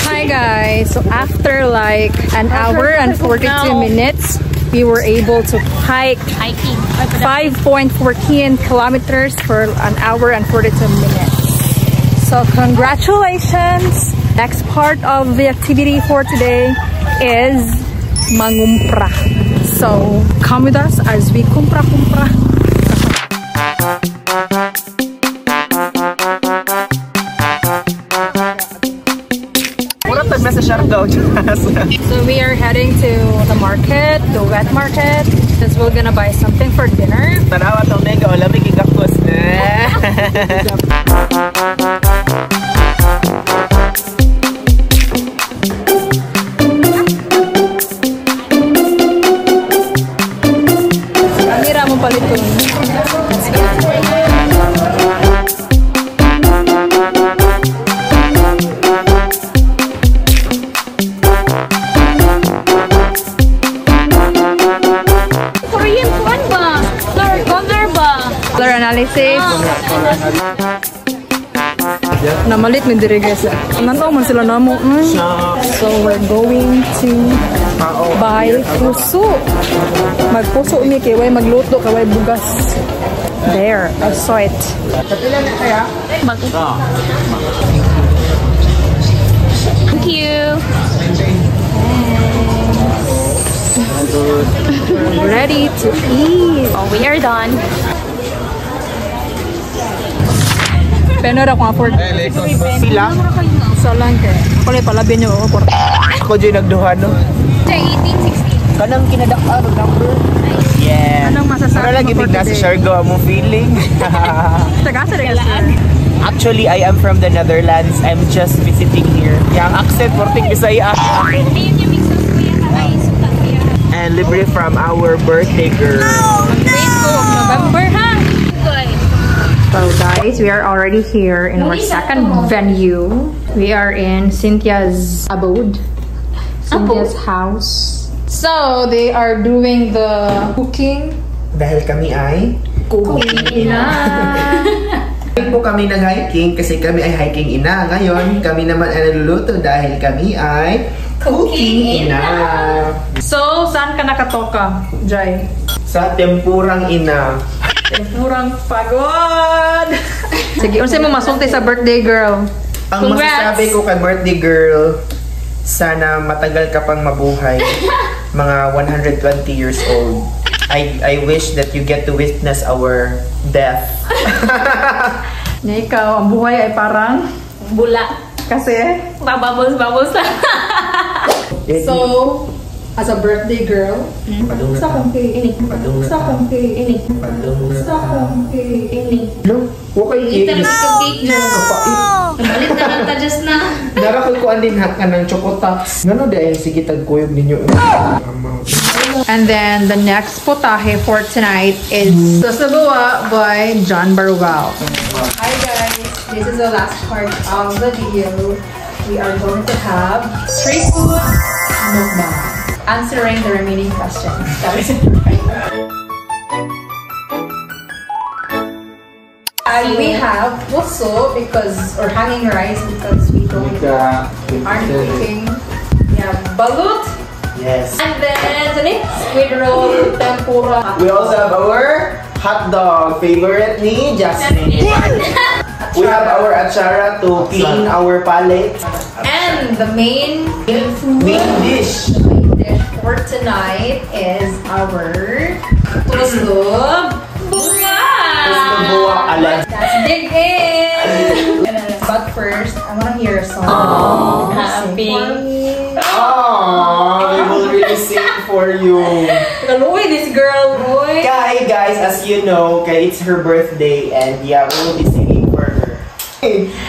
Hi guys, so after like an hour and 42 minutes, we were able to hiking 5.14 kilometers for an hour and 42 minutes. So congratulations! Next part of the activity for today is mangumpra. So come with us as we kumpra. So we are heading to the market, the wet market, because we're gonna buy something for dinner. Kamera mo palitun. Color analysis. Namalit mi diri guys. Nanaw man sila namo. So we're going to buy puso. Magpuso mi kay way magluto kay way bugas. There, I saw it. Thank you. Ready to eat. Oh, we are done. Peno ra ko afford. Sila? So lang kay. Ako lay palabin yo ako. Ako dyan nagduhan, no? 1860. Kanang kinadaka number. Yeah. Anong masasabi ano lagi mo for bigla sa today? Siargao mo feeling? Tagasa rin kasi. Actually, I am from the Netherlands. I'm just visiting here. Yang accent, Porting Bisaya. Ayun yung mix of kuya ka ay sukat kuya. And libre from our birthday girl. Grade ko of November ha. Good. So guys, we are already here in our second venue. We are in Cynthia's abode. Cynthia's house. So they are doing the cooking. Dahil kami ay Cooking na. Hindi po kami nag-hiking kasi kami ay hiking ina. Ngayon, kami naman ay nagluluto dahil kami ay cooking ina. So, saan ka nakatoka, Jai? Sa tempurang ina. Tempurang pagod! Sige, unsay mo masulti sa birthday girl? Ang Congrats! masasabi ko kay birthday girl, sana matagal ka pang mabuhay. Mga 120 years old. I wish that you get to witness our death. Na ikaw, ang buhay ay parang Bula. kasi. Babubbles lang. So, as a birthday girl, sa kong cake. Sa kong cake. Sa kong cake. No, okay. Ito na ito cake dyan. Nabalit na lang ta just na. Darakal ko andin ka ng chocotops. Ngano dahil sige tagkuyog ninyo. And then the next potahe for tonight is Sasabua by John Barugal. Hi guys, this is the last part of the video. We are going to have street food mukbang, answering the remaining questions. And we have puso because, or hanging rice because we aren't cooking. We have balut. Yes. And then the next squid roll, tempura. We also have our hot dog favorite ni Jasmine. We have our achara to clean our palate. And the main dish for tonight is our tuslog bunga. Let's dig in. But first, I want to hear a song. Happy. Oh, we will really sing for you. Kaluwi this girl, boy. Kay guys, as you know, kay it's her birthday and yeah, we will be singing for her.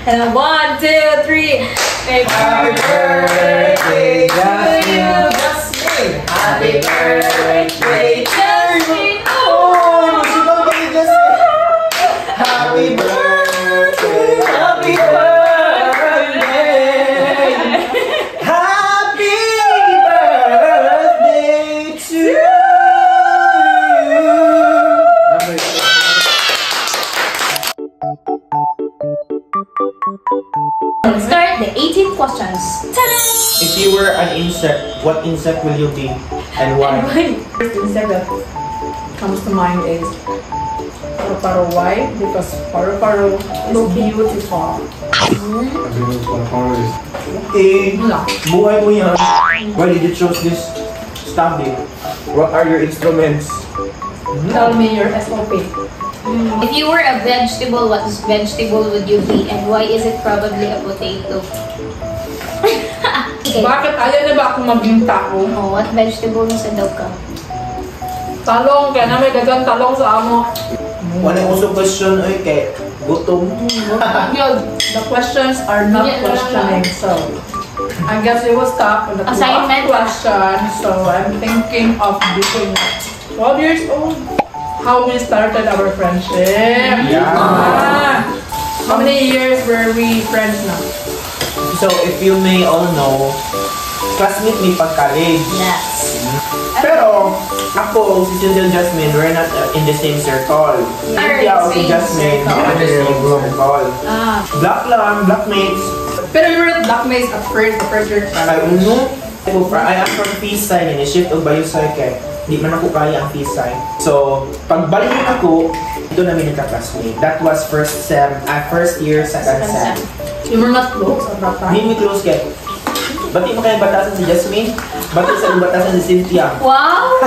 And 1, 2, 3. Happy birthday to you, Jasmine. Happy birthday to you. Oh, she don't get it, Jasmine. Happy birthday. Happy birthday. Happy birthday to you. questions. If you were an insect, what insect will you be and why? First insect that comes to mind is paru-paru. Why? Because paru-paru is beautiful. Okay, buhay mo yan. Why did you choose this study? What are your instruments? Tell me your SOP. If you were a vegetable, what vegetable would you be, and why is it probably a potato? Okay. Bakit ayaw na ba akong maging tao? Oh, what vegetable na sa daw ka? Talong, kaya na may dagang talong sa amo. Wala yung question ay kay gutom. Yun, the questions are not questioning, so I guess we will stop with the Assignment. last question. So I'm thinking of being 12 years old. How we started our friendship. Yeah. How many years were we friends now? So if you may all know, classmate me pag-college. Yes. Pero ako, si Jindal Jasmine, we're not in the same circle. Cynthia o si same Jasmine, circle. we're in the same circle. Black lang, blackmates. Pero we were at blackmates at first, the first year. I uno. I am from peace sign and shift o Bayusay kay di man ako kaya ang peace sign. So, pagbalik ako, doon namin nagka-classmate. That was first year, second sem. You were not close at that time? Hindi mi close kay. Bati mo kayo batasan si Jasmine? Bati sa batasan si Cynthia. Wow!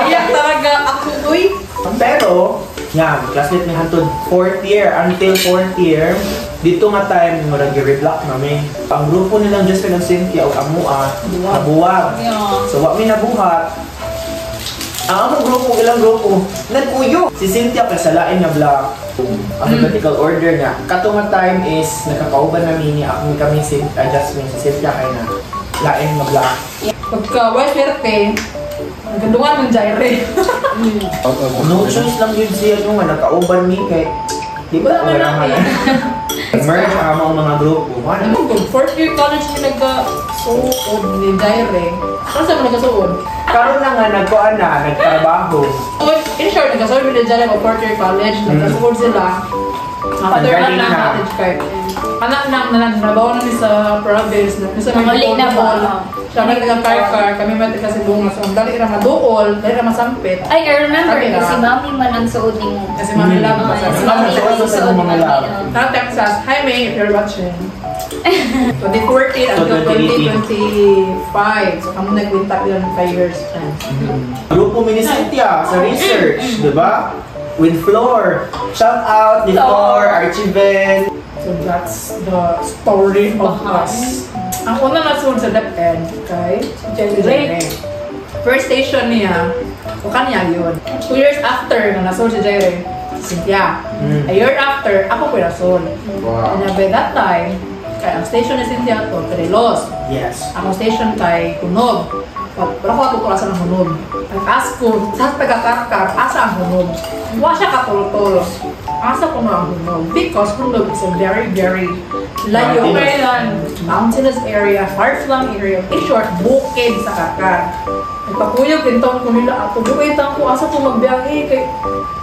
Iyak talaga ako, uy! Pero, yan, classmate mi hantod 4th year until 4th year. Dito nga time mo nag-reblock namin. Ang grupo nilang Jasmine and Cynthia o amua, nabuwag. Yeah. So, what mi nabuhat? Ang among grupo, ilang grupo, nagpuyo. Si Cynthia kasalain na block. Alphabetical order nga. Katong time is nakakauban namin niya ako kami Jasmine si Cynthia kay na lain na block. Pagka white birthday, nagandungan ng Jaire. No choice lang yun siya nung nakauban mi kay di ba Wala ang na merge ang mga grupo. Ano mo, fourth year college ni nagka-suod ni Jaire. Ano saan mo nagka-suod? Karon na nga nagkuan na nagtrabaho. In short, nagka-suod ni Jaire o fourth year college. Nagka-suod sila. After Ang galing na na. college card. Anak nang nananabaw namin sa province. Sa Mahuli na ba? Siya may taga-car, kami may taga-Silunga. So, ang dali ra maduol, dali ra masampit. I remember Kami na. kasi mami man ang suod ni mo. Kasi mami love mo. Si Mami mami suod ang sa suod ni mga mami. love. Sa Texas, hi May, if you're watching. 2014 until 2025. So, kami nag-winta yun 5 years. Grupo mi ni Cynthia sa research, di ba? With Floor. Shout out ni Floor, Archibel. So, that's the story of us. Ang una nasuod sa DepEd kay Jaire. First station niya, o kanya yun. 2 years after na nasuod si Jaire, si Cynthia. A year after, ako po nasuod. Wow. And by that time, kay ang station ni Cynthia to, Perelos. Yes. Ang station kay Hunog. Wala ko atutulasan ng Hunog. Nag-ask ko, sa taga-Karkar, asa ang Hunog? Wala siya katulog-tulog. Asa ko na ang Hunog? Because Hunog is a very, very layo mountainous area, far-flung area. In short, bukid sa Karkar. Nagpakuyog din taon ko nila ako. Bukitan ko, asa ko magbiyahe kay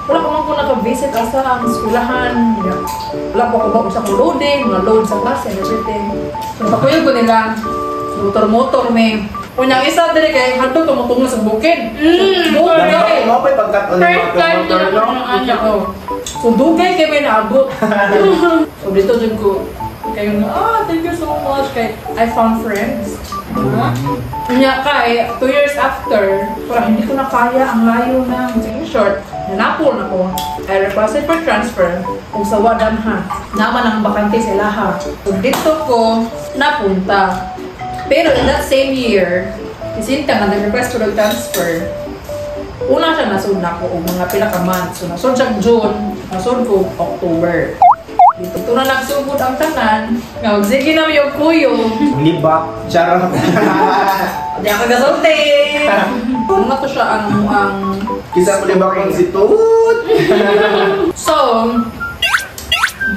wala ko man ko naka-visit asa ang skulahan. Wala ko ba sa loading, mga load sa klase and everything. So, nagpakuyog ko nila. Motor-motor may. Kunyang isa dili kay hadto tumutungo sa bukid. Bukid. Mo pa pagkat First time din ako ng anak ko. So dugay kay may naabot. So dito jud ko kayo na, thank you so much kay I found friends. Kanya kay 2 years after, parang hindi ko na kaya ang layo ng in short, nanapol na ko. I requested for transfer kung sa Wadanha. Naman ang bakante sa Laha. So dito ko napunta. Pero in that same year, si Cynthia nga nag-request for the transfer. Una siya nasud na ko og mga pila ka months. So nasud siya June, nasud ko October. Dito na nagsugod ang tanan. Nga sige na yung kuyo. Libak. Charot. Di ako gasulti. Una to siya ang Kisa mo libak ang situt. So,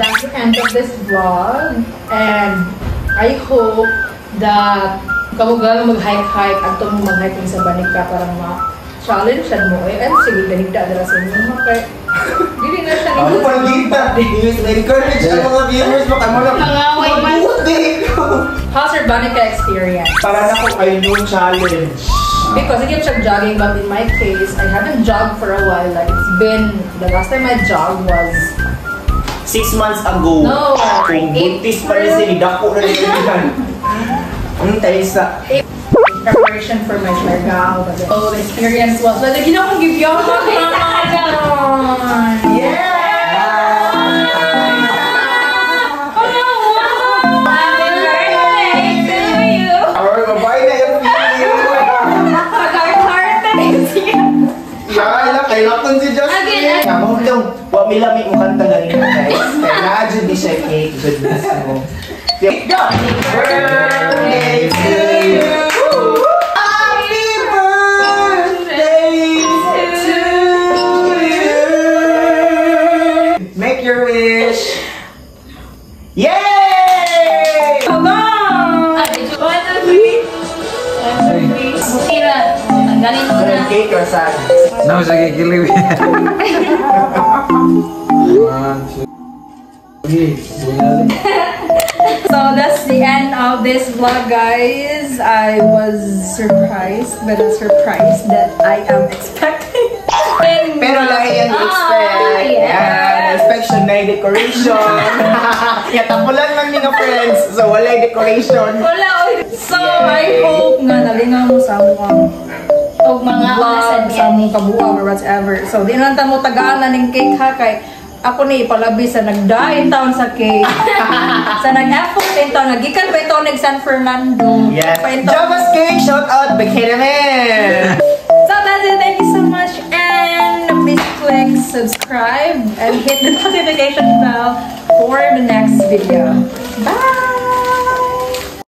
that's the end of this vlog. And I hope that kamugal mag-hike-hike at mo mag-hiking sa Banika para ma-challenge siya mo. Ay, sige, ganigda dala sa inyo. Dili na siya Ano pang kita? English na encourage ang mga viewers mo. Kamu lang. Pangaway Ay, buti! How's your Banica experience? Para na ko kayo yung challenge. Because I get siya jogging, but in my case, I haven't jogged for a while. Like, it's been, the last time I jogged was 6 months ago. No. Kung buntis pa rin sila, dako na rin yan. Tayo sa... preparation for my Siargao. So, the experience was, like, you know, give you all Yeah! Our babae na yung video. Yeah, kailangan si Justin. Kamong daw, wamilami mo kanta ganito guys. Kaya na-adjud di siya cake. Goodness mo. Happy birthday to you! Happy birthday to you! Make your wish! Yay! Cake or sad? No, sige, kiliwi. So that's the end of this vlog, guys. I was surprised, but a surprise that I am expecting. Pero lahi yan expect. Yan, inspection na yung decoration. Kaya tapulan man mga friends. So wala yung decoration. Wala. So I hope nga nalingaw mo sa among O mga vlog, sa among kabuang or whatever. So di lang mo tagalan ng cake ha kay ako ni ipalabi sa nagdain taon sa cake. Sa nag-effort in taon. Nagikan pa ito nag-San Fernando. Yes. Pa ito. Java's Cake, shout out, Bikini Man! So that's it. Thank you so much. And please click subscribe and hit the notification bell for the next video. Bye!